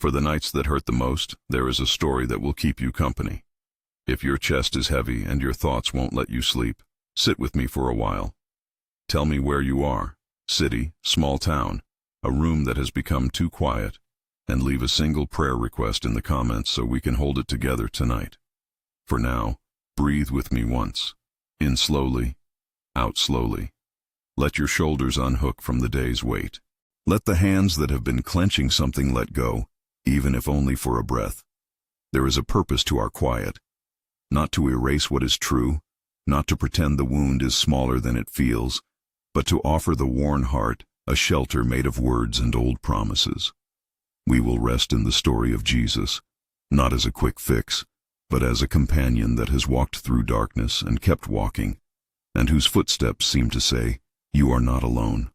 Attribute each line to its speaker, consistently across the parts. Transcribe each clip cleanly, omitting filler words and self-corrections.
Speaker 1: For the nights that hurt the most, there is a story that will keep you company. If your chest is heavy and your thoughts won't let you sleep, sit with me for a while. Tell me where you are, city, small town, a room that has become too quiet, and leave a single prayer request in the comments so we can hold it together tonight. For now, breathe with me once. In slowly, out slowly. Let your shoulders unhook from the day's weight. Let the hands that have been clenching something let go, even if only for a breath. There is a purpose to our quiet. Not to erase what is true, not to pretend the wound is smaller than it feels, but to offer the worn heart a shelter made of words and old promises. We will rest in the story of Jesus, not as a quick fix, but as a companion that has walked through darkness and kept walking, and whose footsteps seem to say, "You are not alone."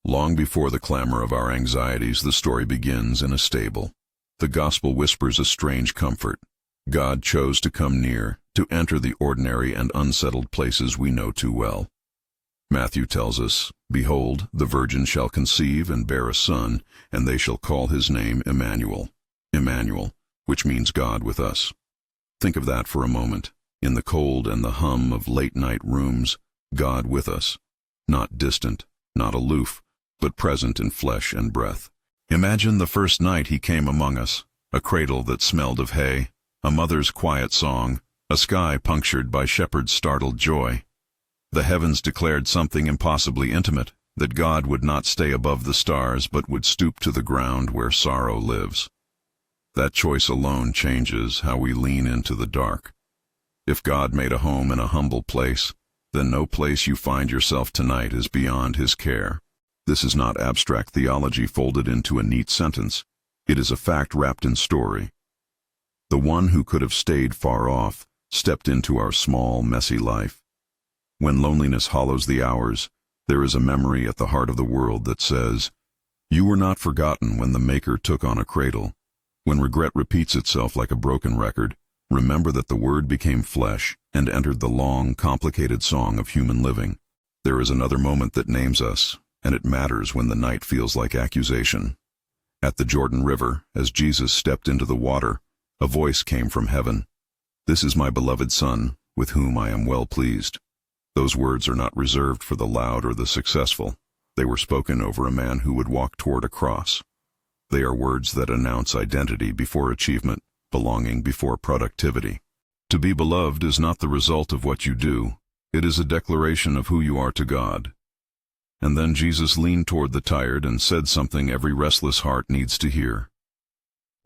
Speaker 1: Long before the clamor of our anxieties, the story begins in a stable. The gospel whispers a strange comfort. God chose to come near, to enter the ordinary and unsettled places we know too well. Matthew tells us, "Behold, the virgin shall conceive and bear a son, and they shall call his name Emmanuel." Emmanuel, which means God with us. Think of that for a moment. In the cold and the hum of late-night rooms, God with us. Not distant, not aloof, but present in flesh and breath. Imagine the first night he came among us, a cradle that smelled of hay, a mother's quiet song, a sky punctured by shepherds' startled joy. The heavens declared something impossibly intimate, that God would not stay above the stars but would stoop to the ground where sorrow lives. That choice alone changes how we lean into the dark. If God made a home in a humble place, then no place you find yourself tonight is beyond his care. This is not abstract theology folded into a neat sentence. It is a fact wrapped in story. The one who could have stayed far off stepped into our small, messy life. When loneliness hollows the hours, there is a memory at the heart of the world that says, "You were not forgotten when the Maker took on a cradle." When regret repeats itself like a broken record, remember that the Word became flesh and entered the long, complicated song of human living. There is another moment that names us, and it matters when the night feels like accusation. At the Jordan River, as Jesus stepped into the water, a voice came from heaven. "This is my beloved Son, with whom I am well pleased." Those words are not reserved for the loud or the successful. They were spoken over a man who would walk toward a cross. They are words that announce identity before achievement, belonging before productivity. To be beloved is not the result of what you do. It is a declaration of who you are to God. And then Jesus leaned toward the tired and said something every restless heart needs to hear.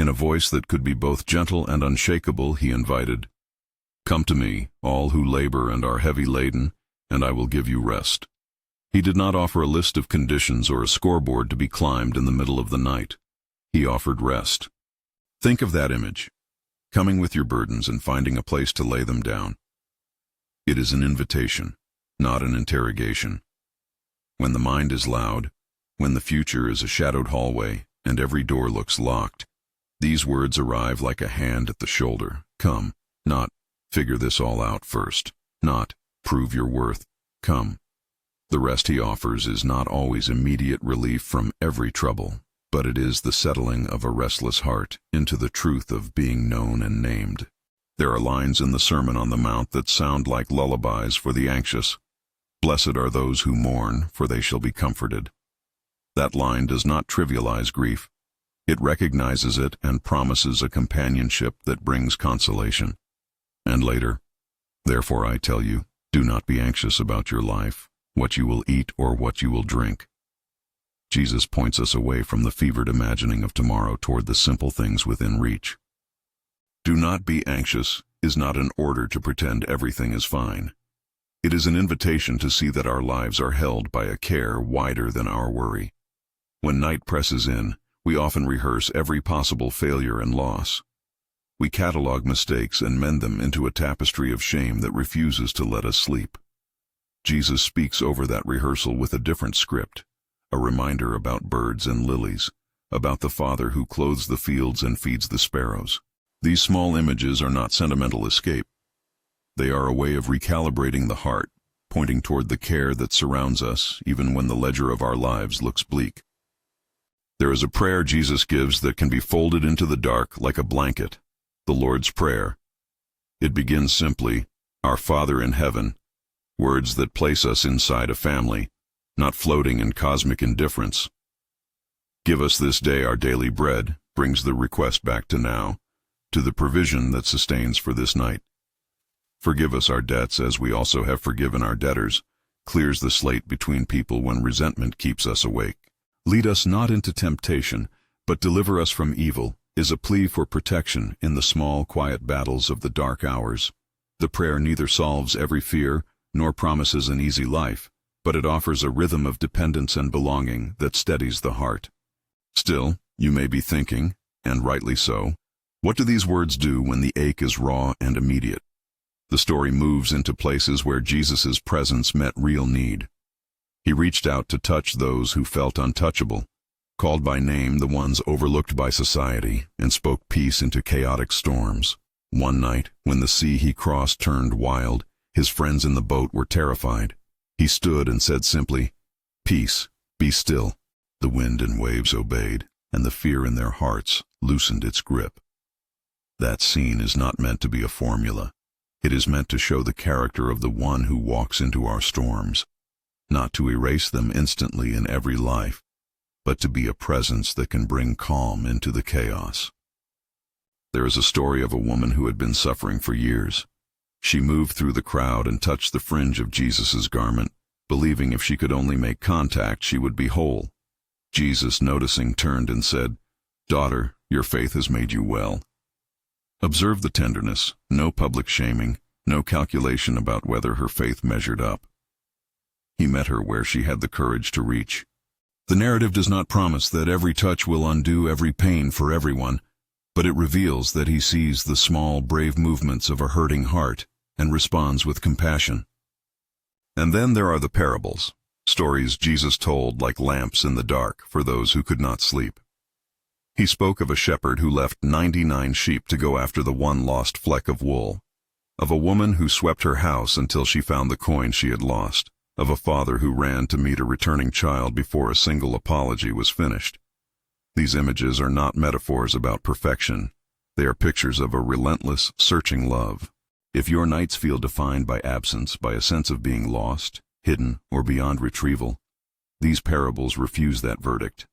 Speaker 1: In a voice that could be both gentle and unshakable, he invited, "Come to me, all who labor and are heavy laden, and I will give you rest." He did not offer a list of conditions or a scoreboard to be climbed in the middle of the night. He offered rest. Think of that image, coming with your burdens and finding a place to lay them down. It is an invitation, not an interrogation. When the mind is loud, when the future is a shadowed hallway and every door looks locked, these words arrive like a hand at the shoulder. Come, not figure this all out first, not prove your worth. Come. The rest he offers is not always immediate relief from every trouble, but it is the settling of a restless heart into the truth of being known and named. There are lines in the Sermon on the Mount that sound like lullabies for the anxious. "Blessed are those who mourn, for they shall be comforted." That line does not trivialize grief. It recognizes it and promises a companionship that brings consolation. And later, "Therefore I tell you, do not be anxious about your life, what you will eat or what you will drink." Jesus points us away from the fevered imagining of tomorrow toward the simple things within reach. "Do not be anxious" is not an order to pretend everything is fine. It is an invitation to see that our lives are held by a care wider than our worry. When night presses in, we often rehearse every possible failure and loss. We catalog mistakes and mend them into a tapestry of shame that refuses to let us sleep. Jesus speaks over that rehearsal with a different script, a reminder about birds and lilies, about the Father who clothes the fields and feeds the sparrows. These small images are not sentimental escape. They are a way of recalibrating the heart, pointing toward the care that surrounds us even when the ledger of our lives looks bleak. There is a prayer Jesus gives that can be folded into the dark like a blanket, the Lord's Prayer. It begins simply, "Our Father in heaven," words that place us inside a family, not floating in cosmic indifference. "Give us this day our daily bread," brings the request back to now, to the provision that sustains for this night. "Forgive us our debts as we also have forgiven our debtors," clears the slate between people when resentment keeps us awake. "Lead us not into temptation, but deliver us from evil," is a plea for protection in the small, quiet battles of the dark hours. The prayer neither solves every fear nor promises an easy life, but it offers a rhythm of dependence and belonging that steadies the heart. Still, you may be thinking, and rightly so, what do these words do when the ache is raw and immediate? The story moves into places where Jesus' presence met real need. He reached out to touch those who felt untouchable, called by name the ones overlooked by society, and spoke peace into chaotic storms. One night, when the sea he crossed turned wild, his friends in the boat were terrified. He stood and said simply, "Peace, be still." The wind and waves obeyed, and the fear in their hearts loosened its grip. That scene is not meant to be a formula. It is meant to show the character of the one who walks into our storms, not to erase them instantly in every life, but to be a presence that can bring calm into the chaos. There is a story of a woman who had been suffering for years. She moved through the crowd and touched the fringe of Jesus' garment, believing if she could only make contact she would be whole. Jesus, noticing, turned and said, "Daughter, your faith has made you well." Observe the tenderness, no public shaming, no calculation about whether her faith measured up. He met her where she had the courage to reach. The narrative does not promise that every touch will undo every pain for everyone, but it reveals that he sees the small, brave movements of a hurting heart and responds with compassion. And then there are the parables, stories Jesus told like lamps in the dark for those who could not sleep. He spoke of a shepherd who left 99 sheep to go after the one lost fleck of wool, of a woman who swept her house until she found the coin she had lost, of a father who ran to meet a returning child before a single apology was finished. These images are not metaphors about perfection. They are pictures of a relentless, searching love. If your nights feel defined by absence, by a sense of being lost, hidden, or beyond retrieval, these parables refuse that verdict.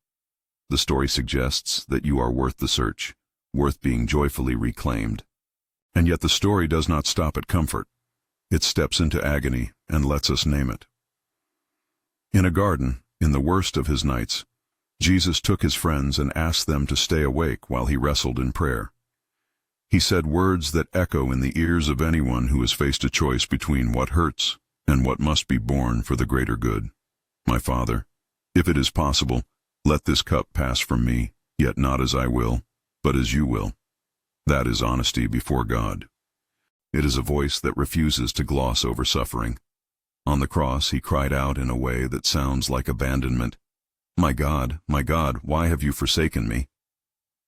Speaker 1: The story suggests that you are worth the search, worth being joyfully reclaimed. And yet the story does not stop at comfort. It steps into agony and lets us name it. In a garden, in the worst of his nights, Jesus took his friends and asked them to stay awake while he wrestled in prayer. He said words that echo in the ears of anyone who has faced a choice between what hurts and what must be borne for the greater good. "My Father, if it is possible, let this cup pass from me, yet not as I will, but as you will." That is honesty before God. It is a voice that refuses to gloss over suffering. On the cross, he cried out in a way that sounds like abandonment, my God, why have you forsaken me?"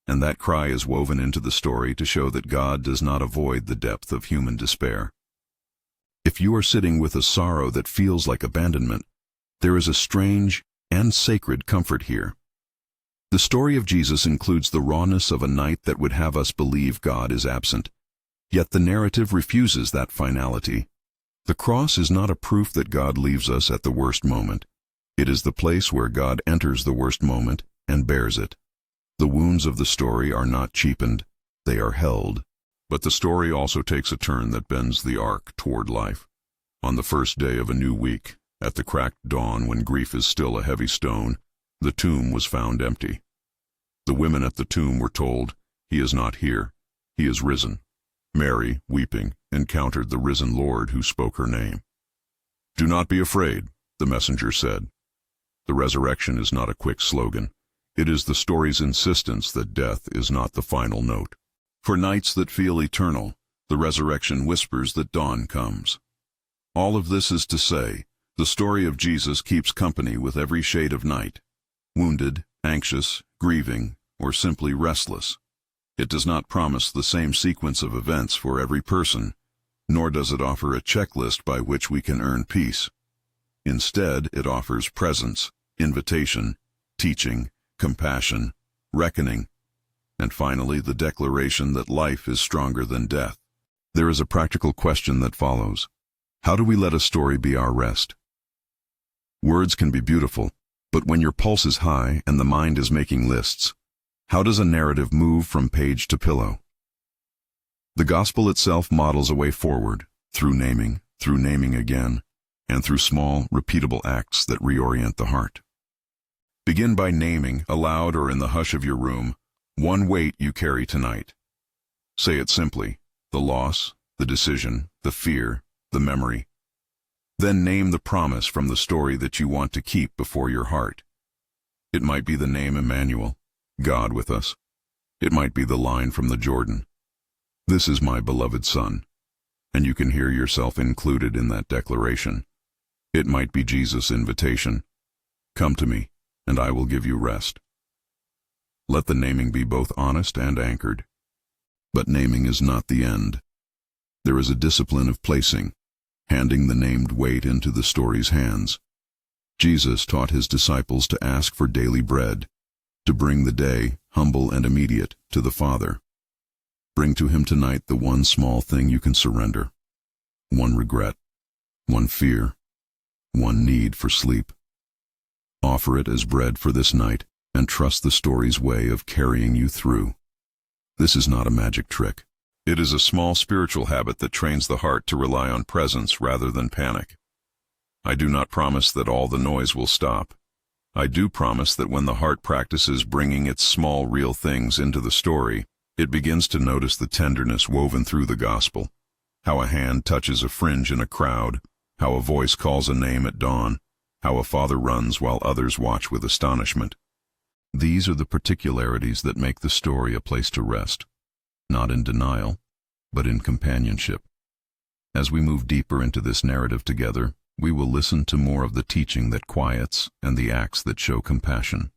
Speaker 1: And that cry is woven into the story to show that God does not avoid the depth of human despair. If you are sitting with a sorrow that feels like abandonment, there is a strange and sacred comfort here. The story of Jesus includes the rawness of a night that would have us believe God is absent. Yet the narrative refuses that finality. The cross is not a proof that God leaves us at the worst moment. It is the place where God enters the worst moment and bears it. The wounds of the story are not cheapened, they are held. But the story also takes a turn that bends the arc toward life. On the first day of a new week, at the cracked dawn when grief is still a heavy stone, the tomb was found empty. The women at the tomb were told, "He is not here, he is risen." Mary, weeping, encountered the risen Lord who spoke her name. "Do not be afraid," the messenger said. The resurrection is not a quick slogan. It is the story's insistence that death is not the final note. For nights that feel eternal, the resurrection whispers that dawn comes. All of this is to say, the story of Jesus keeps company with every shade of night, wounded, anxious, grieving, or simply restless. It does not promise the same sequence of events for every person, nor does it offer a checklist by which we can earn peace. Instead, it offers presence, invitation, teaching, compassion, reckoning, and finally the declaration that life is stronger than death. There is a practical question that follows. How do we let a story be our rest? Words can be beautiful, but when your pulse is high and the mind is making lists, how does a narrative move from page to pillow? The gospel itself models a way forward, through naming again, and through small, repeatable acts that reorient the heart. Begin by naming, aloud or in the hush of your room, one weight you carry tonight. Say it simply, the loss, the decision, the fear, the memory. Then name the promise from the story that you want to keep before your heart. It might be the name Emmanuel, God with us. It might be the line from the Jordan, "This is my beloved Son," and you can hear yourself included in that declaration. It might be Jesus' invitation, "Come to me, and I will give you rest." Let the naming be both honest and anchored. But naming is not the end. There is a discipline of placing, handing the named weight into the story's hands. Jesus taught his disciples to ask for daily bread, to bring the day, humble and immediate, to the Father. Bring to him tonight the one small thing you can surrender. One regret, one fear, one need for sleep. Offer it as bread for this night, and trust the story's way of carrying you through. This is not a magic trick. It is a small spiritual habit that trains the heart to rely on presence rather than panic. I do not promise that all the noise will stop. I do promise that when the heart practices bringing its small real things into the story, it begins to notice the tenderness woven through the gospel, how a hand touches a fringe in a crowd, how a voice calls a name at dawn, how a father runs while others watch with astonishment. These are the particularities that make the story a place to rest, not in denial, but in companionship. As we move deeper into this narrative together, we will listen to more of the teaching that quiets and the acts that show compassion.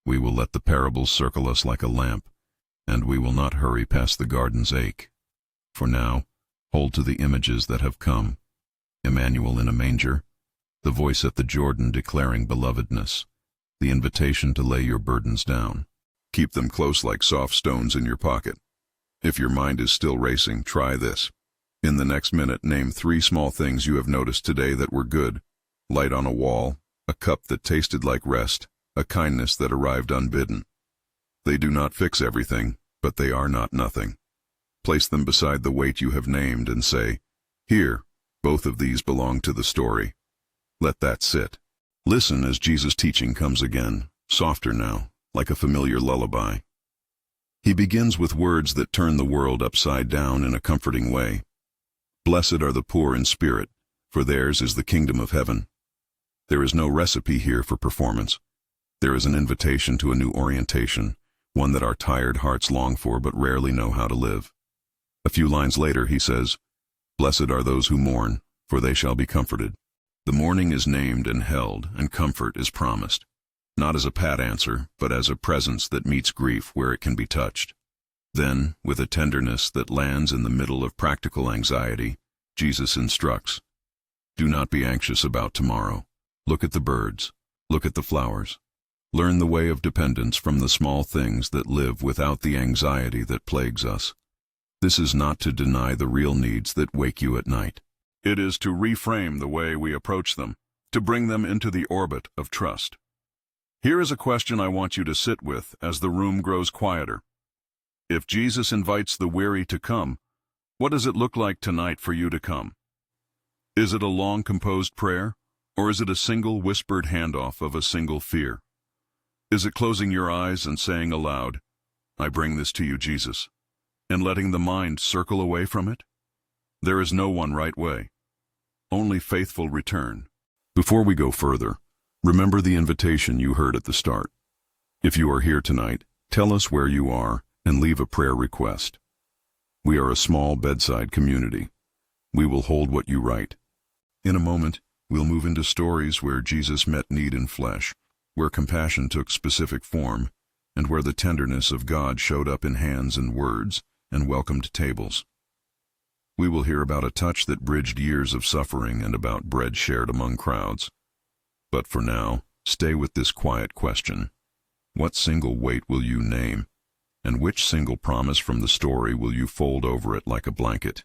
Speaker 1: We will let the parables circle us like a lamp, and we will not hurry past the garden's ache. For now, hold to the images that have come. Emmanuel in a manger, the voice at the Jordan declaring belovedness, the invitation to lay your burdens down. Keep them close like soft stones in your pocket. If your mind is still racing, try this. In the next minute, name 3 small things you have noticed today that were good: light on a wall, a cup that tasted like rest, a kindness that arrived unbidden. They do not fix everything, but they are not nothing. Place them beside the weight you have named and say, "Here, both of these belong to the story." Let that sit. Listen as Jesus' teaching comes again, softer now, like a familiar lullaby. He begins with words that turn the world upside down in a comforting way. "Blessed are the poor in spirit, for theirs is the kingdom of heaven." There is no recipe here for performance. There is an invitation to a new orientation, one that our tired hearts long for but rarely know how to live. A few lines later he says, "Blessed are those who mourn, for they shall be comforted." The mourning is named and held, and comfort is promised, not as a pat answer, but as a presence that meets grief where it can be touched. Then, with a tenderness that lands in the middle of practical anxiety, Jesus instructs, "Do not be anxious about tomorrow. Look at the birds. Look at the flowers. Learn the way of dependence from the small things that live without the anxiety that plagues us." This is not to deny the real needs that wake you at night. It is to reframe the way we approach them, to bring them into the orbit of trust. Here is a question I want you to sit with as the room grows quieter. If Jesus invites the weary to come, what does it look like tonight for you to come? Is it a long composed prayer, or is it a single whispered handoff of a single fear? Is it closing your eyes and saying aloud, "I bring this to you, Jesus," and letting the mind circle away from it? There is no one right way, only faithful return. Before we go further, remember the invitation you heard at the start. If you are here tonight, tell us where you are and leave a prayer request. We are a small bedside community. We will hold what you write. In a moment, we'll move into stories where Jesus met need in flesh, where compassion took specific form, and where the tenderness of God showed up in hands and words and welcomed tables. We will hear about a touch that bridged years of suffering and about bread shared among crowds. But for now, stay with this quiet question. What single weight will you name? And which single promise from the story will you fold over it like a blanket?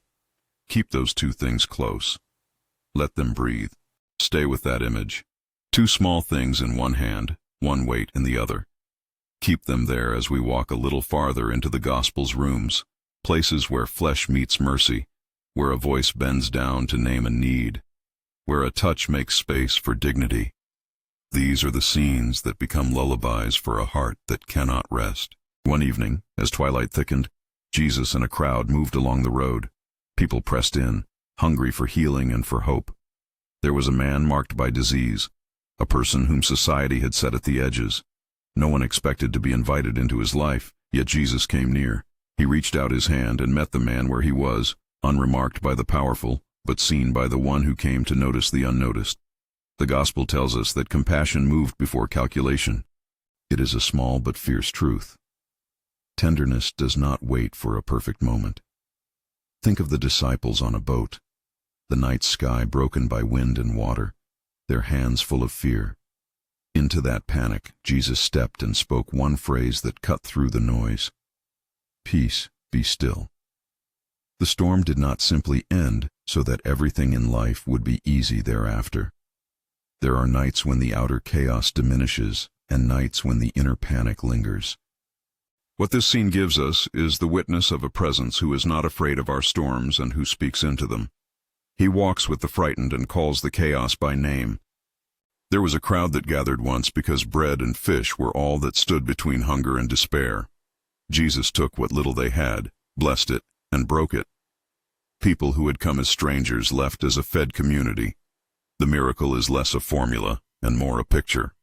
Speaker 1: Keep those two things close. Let them breathe. Stay with that image. Two small things in one hand, one weight in the other. Keep them there as we walk a little farther into the Gospel's rooms, places where flesh meets mercy, where a voice bends down to name a need, where a touch makes space for dignity. These are the scenes that become lullabies for a heart that cannot rest. One evening, as twilight thickened, Jesus and a crowd moved along the road. People pressed in, hungry for healing and for hope. There was a man marked by disease, a person whom society had set at the edges. No one expected to be invited into his life, yet Jesus came near. He reached out his hand and met the man where he was, unremarked by the powerful, but seen by the one who came to notice the unnoticed. The Gospel tells us that compassion moved before calculation. It is a small but fierce truth. Tenderness does not wait for a perfect moment. Think of the disciples on a boat, the night sky broken by wind and water, their hands full of fear. Into that panic, Jesus stepped and spoke one phrase that cut through the noise. Peace, be still. The storm did not simply end so that everything in life would be easy thereafter. There are nights when the outer chaos diminishes and nights when the inner panic lingers. What this scene gives us is the witness of a presence who is not afraid of our storms and who speaks into them. He walks with the frightened and calls the chaos by name. There was a crowd that gathered once because bread and fish were all that stood between hunger and despair. Jesus took what little they had, blessed it, and broke it. People who had come as strangers left as a fed community. The miracle is less a formula and more a picture.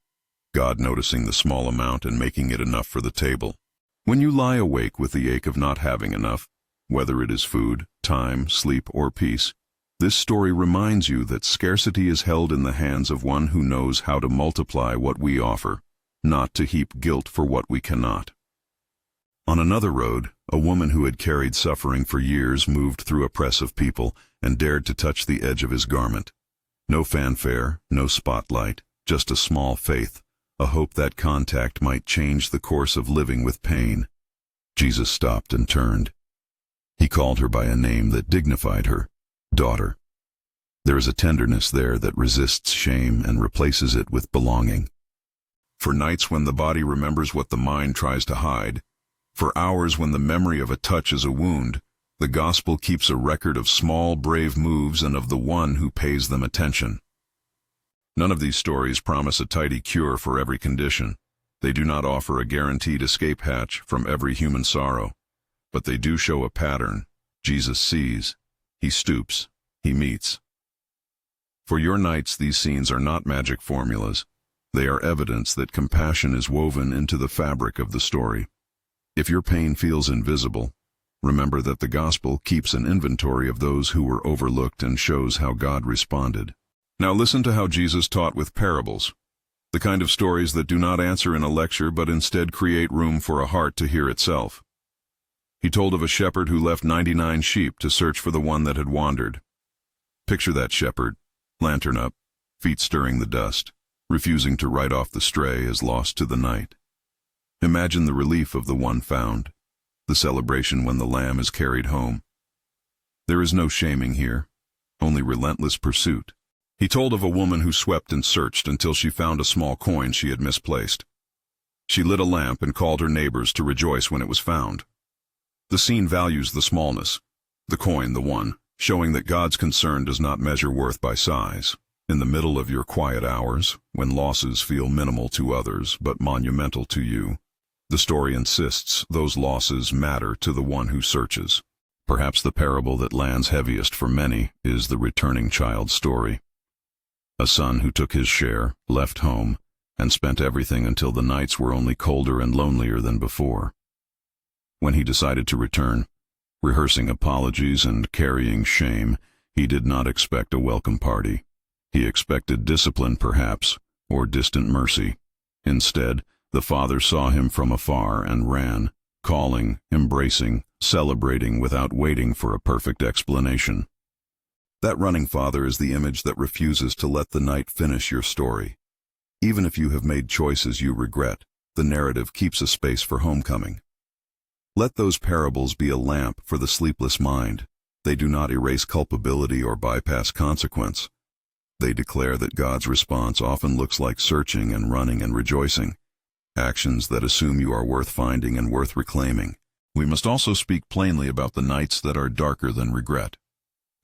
Speaker 1: God noticing the small amount and making it enough for the table. When you lie awake with the ache of not having enough, whether it is food, time, sleep, or peace, this story reminds you that scarcity is held in the hands of one who knows how to multiply what we offer, not to heap guilt for what we cannot. On another road, a woman who had carried suffering for years moved through a press of people and dared to touch the edge of his garment. No fanfare, no spotlight, just a small faith, a hope that contact might change the course of living with pain. Jesus stopped and turned. He called her by a name that dignified her, daughter. There is a tenderness there that resists shame and replaces it with belonging. For nights when the body remembers what the mind tries to hide, for hours when the memory of a touch is a wound, the Gospel keeps a record of small, brave moves and of the one who pays them attention. None of these stories promise a tidy cure for every condition. They do not offer a guaranteed escape hatch from every human sorrow. But they do show a pattern. Jesus sees. He stoops. He meets. For your nights, these scenes are not magic formulas. They are evidence that compassion is woven into the fabric of the story. If your pain feels invisible, remember that the Gospel keeps an inventory of those who were overlooked and shows how God responded. Now listen to how Jesus taught with parables, the kind of stories that do not answer in a lecture but instead create room for a heart to hear itself. He told of a shepherd who left 99 sheep to search for the one that had wandered. Picture that shepherd, lantern up, feet stirring the dust, refusing to write off the stray as lost to the night. Imagine the relief of the one found, the celebration when the lamb is carried home. There is no shaming here, only relentless pursuit. He told of a woman who swept and searched until she found a small coin she had misplaced. She lit a lamp and called her neighbors to rejoice when it was found. The scene values the smallness, the coin, the one, showing that God's concern does not measure worth by size. In the middle of your quiet hours, when losses feel minimal to others but monumental to you, the story insists those losses matter to the one who searches. Perhaps the parable that lands heaviest for many is the returning child's story. A son who took his share, left home, and spent everything until the nights were only colder and lonelier than before. When he decided to return, rehearsing apologies and carrying shame, he did not expect a welcome party. He expected discipline, perhaps, or distant mercy. Instead, the father saw him from afar and ran, calling, embracing, celebrating without waiting for a perfect explanation. That running father is the image that refuses to let the night finish your story. Even if you have made choices you regret, the narrative keeps a space for homecoming. Let those parables be a lamp for the sleepless mind. They do not erase culpability or bypass consequence. They declare that God's response often looks like searching and running and rejoicing, actions that assume you are worth finding and worth reclaiming. We must also speak plainly about the nights that are darker than regret.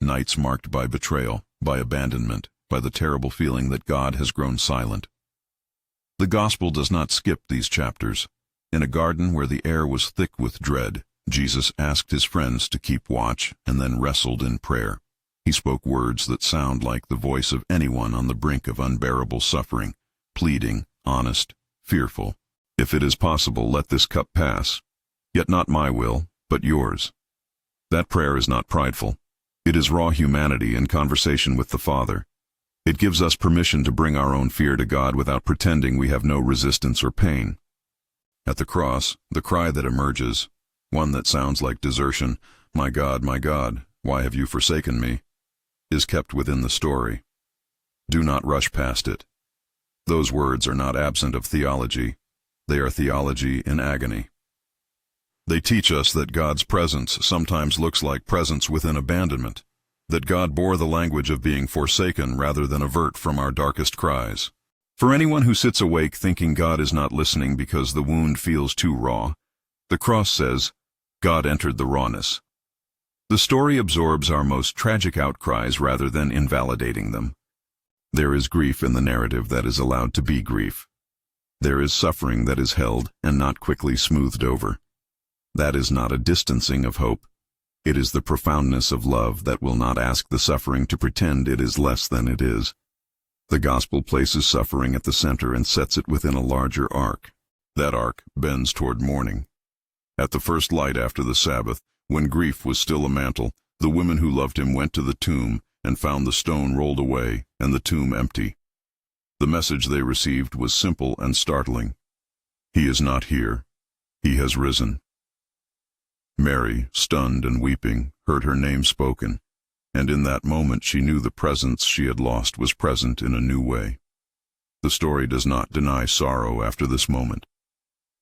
Speaker 1: Nights marked by betrayal, by abandonment, by the terrible feeling that God has grown silent. The gospel does not skip these chapters. In a garden where the air was thick with dread, Jesus asked his friends to keep watch and then wrestled in prayer. He spoke words that sound like the voice of anyone on the brink of unbearable suffering, pleading, honest, fearful. If it is possible, let this cup pass. Yet not my will, but yours. That prayer is not prideful. It is raw humanity in conversation with the Father. It gives us permission to bring our own fear to God without pretending we have no resistance or pain. At the cross, the cry that emerges, one that sounds like desertion, my God, why have you forsaken me?" is kept within the story. Do not rush past it. Those words are not absent of theology. They are theology in agony. They teach us that God's presence sometimes looks like presence within abandonment, that God bore the language of being forsaken rather than avert from our darkest cries. For anyone who sits awake thinking God is not listening because the wound feels too raw, the cross says, God entered the rawness. The story absorbs our most tragic outcries rather than invalidating them. There is grief in the narrative that is allowed to be grief. There is suffering that is held and not quickly smoothed over. That is not a distancing of hope. It is the profoundness of love that will not ask the suffering to pretend it is less than it is. The gospel places suffering at the center and sets it within a larger arc. That arc bends toward morning. At the first light after the Sabbath, when grief was still a mantle, the women who loved him went to the tomb and found the stone rolled away and the tomb empty. The message they received was simple and startling. He is not here. He has risen. Mary, stunned and weeping, heard her name spoken, and in that moment she knew the presence she had lost was present in a new way. The story does not deny sorrow after this moment.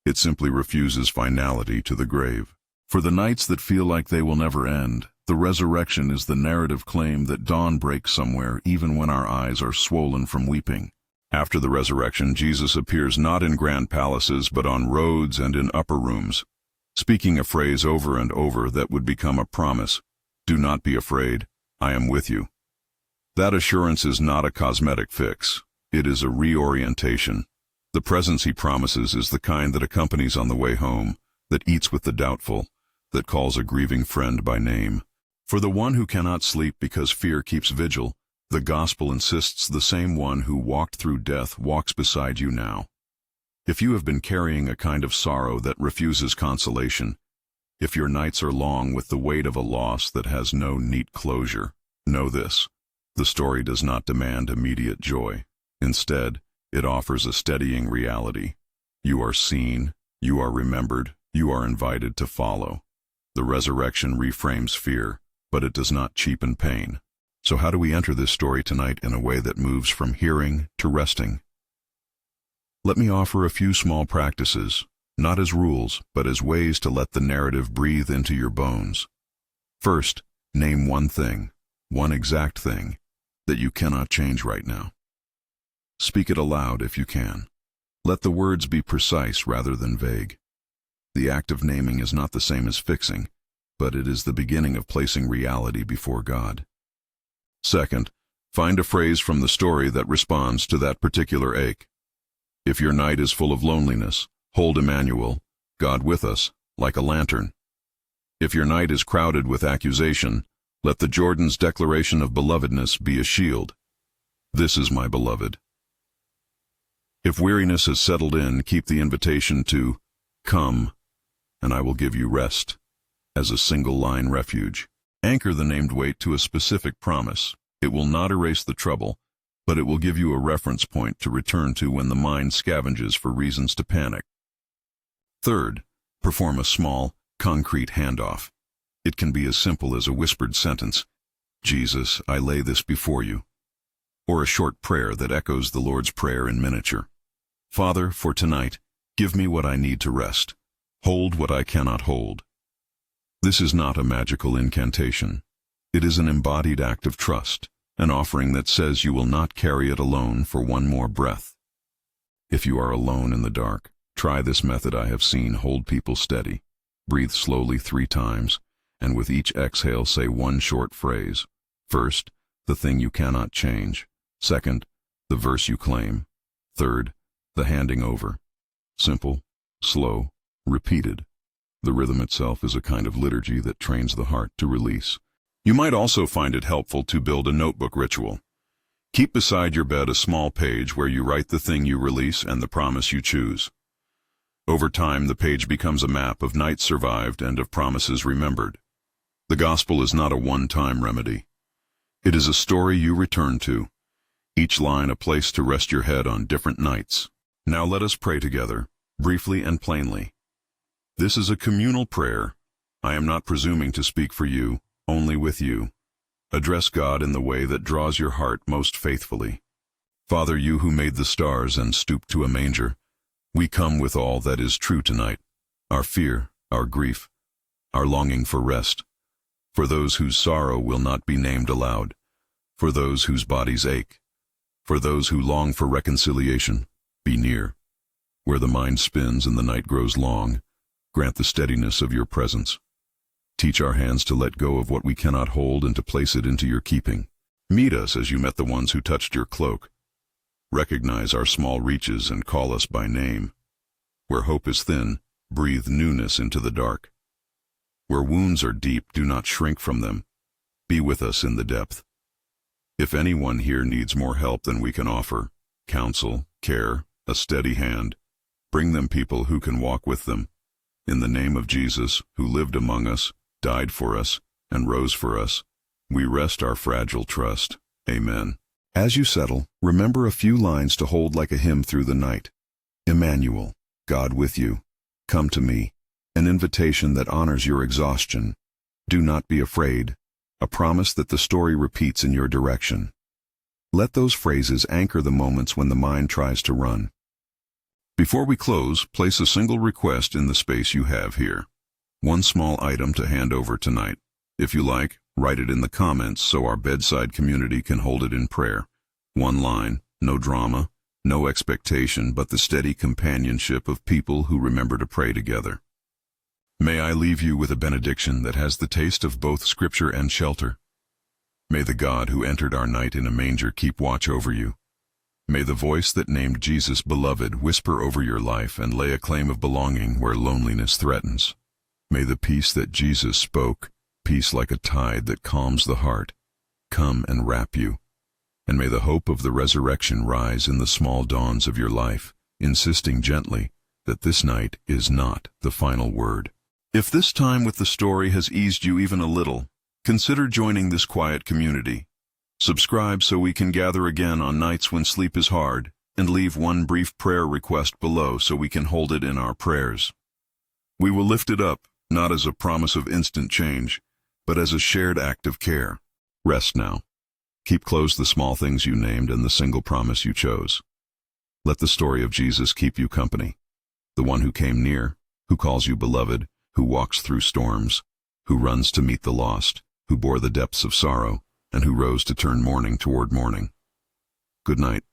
Speaker 1: It simply refuses finality to the grave. For the nights that feel like they will never end, the resurrection is the narrative claim that dawn breaks somewhere even when our eyes are swollen from weeping. After the resurrection, Jesus appears not in grand palaces but on roads and in upper rooms, speaking a phrase over and over that would become a promise. Do not be afraid, I am with you. That assurance is not a cosmetic fix. It is a reorientation. The presence he promises is the kind that accompanies on the way home, that eats with the doubtful, that calls a grieving friend by name. For the one who cannot sleep because fear keeps vigil, the gospel insists the same one who walked through death walks beside you now. If you have been carrying a kind of sorrow that refuses consolation, if your nights are long with the weight of a loss that has no neat closure, know this: the story does not demand immediate joy. Instead, it offers a steadying reality. You are seen, you are remembered, you are invited to follow. The resurrection reframes fear, but it does not cheapen pain. So how do we enter this story tonight in a way that moves from hearing to resting? Let me offer a few small practices, not as rules, but as ways to let the narrative breathe into your bones. First, name one thing, one exact thing, that you cannot change right now. Speak it aloud if you can. Let the words be precise rather than vague. The act of naming is not the same as fixing, but it is the beginning of placing reality before God. Second, find a phrase from the story that responds to that particular ache. If your night is full of loneliness, hold Emmanuel, God with us, like a lantern. If your night is crowded with accusation, let the Jordan's declaration of belovedness be a shield. This is my beloved. If weariness has settled in, keep the invitation to come, and I will give you rest as a single-line refuge. Anchor the named weight to a specific promise. It will not erase the trouble, but it will give you a reference point to return to when the mind scavenges for reasons to panic. Third, perform a small, concrete handoff. It can be as simple as a whispered sentence, Jesus, I lay this before you, or a short prayer that echoes the Lord's Prayer in miniature. Father, for tonight, Give me what I need to rest. Hold what I cannot hold. This is not a magical incantation. It is an embodied act of trust, an offering that says you will not carry it alone for one more breath. If you are alone in the dark, try this method I have seen hold people steady. Breathe slowly 3 times, and with each exhale say one short phrase. First, the thing you cannot change. Second, the verse you claim. Third, the handing over. Simple, slow, repeated. The rhythm itself is a kind of liturgy that trains the heart to release. You might also find it helpful to build a notebook ritual. Keep beside your bed a small page where you write the thing you release and the promise you choose. Over time, the page becomes a map of nights survived and of promises remembered. The gospel is not a one-time remedy. It is a story you return to, each line a place to rest your head on different nights. Now let us pray together, briefly and plainly. This is a communal prayer. I am not presuming to speak for you, only with you. Address God in the way that draws your heart most faithfully. Father, you who made the stars and stooped to a manger, we come with all that is true tonight, our fear, our grief, our longing for rest, for those whose sorrow will not be named aloud, for those whose bodies ache, for those who long for reconciliation. Be near. Where the mind spins and the night grows long, grant the steadiness of your presence. Teach our hands to let go of what we cannot hold and to place it into your keeping. Meet us as you met the ones who touched your cloak. Recognize our small reaches and call us by name. Where hope is thin, breathe newness into the dark. Where wounds are deep, do not shrink from them. Be with us in the depth. If anyone here needs more help than we can offer, counsel, care, a steady hand, bring them people who can walk with them. In the name of Jesus, who lived among us, died for us, and rose for us, we rest our fragile trust. Amen. As you settle, remember a few lines to hold like a hymn through the night. Emmanuel, God with you. Come to me. An invitation that honors your exhaustion. Do not be afraid. A promise that the story repeats in your direction. Let those phrases anchor the moments when the mind tries to run. Before we close, place a single request in the space you have here. One small item to hand over tonight. If you like, write it in the comments so our bedside community can hold it in prayer. One line, no drama, no expectation, but the steady companionship of people who remember to pray together. May I leave you with a benediction that has the taste of both scripture and shelter. May the God who entered our night in a manger keep watch over you. May the voice that named Jesus beloved whisper over your life and lay a claim of belonging where loneliness threatens. May the peace that Jesus spoke, peace like a tide that calms the heart, come and wrap you. And may the hope of the resurrection rise in the small dawns of your life, insisting gently that this night is not the final word. If this time with the story has eased you even a little, consider joining this quiet community. Subscribe so we can gather again on nights when sleep is hard, and leave one brief prayer request below so we can hold it in our prayers. We will lift it up, not as a promise of instant change, but as a shared act of care. Rest now. Keep close the small things you named and the single promise you chose. Let the story of Jesus keep you company. The one who came near, who calls you beloved, who walks through storms, who runs to meet the lost, who bore the depths of sorrow, and who rose to turn mourning toward morning. Good night.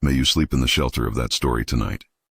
Speaker 1: May you sleep in the shelter of that story tonight.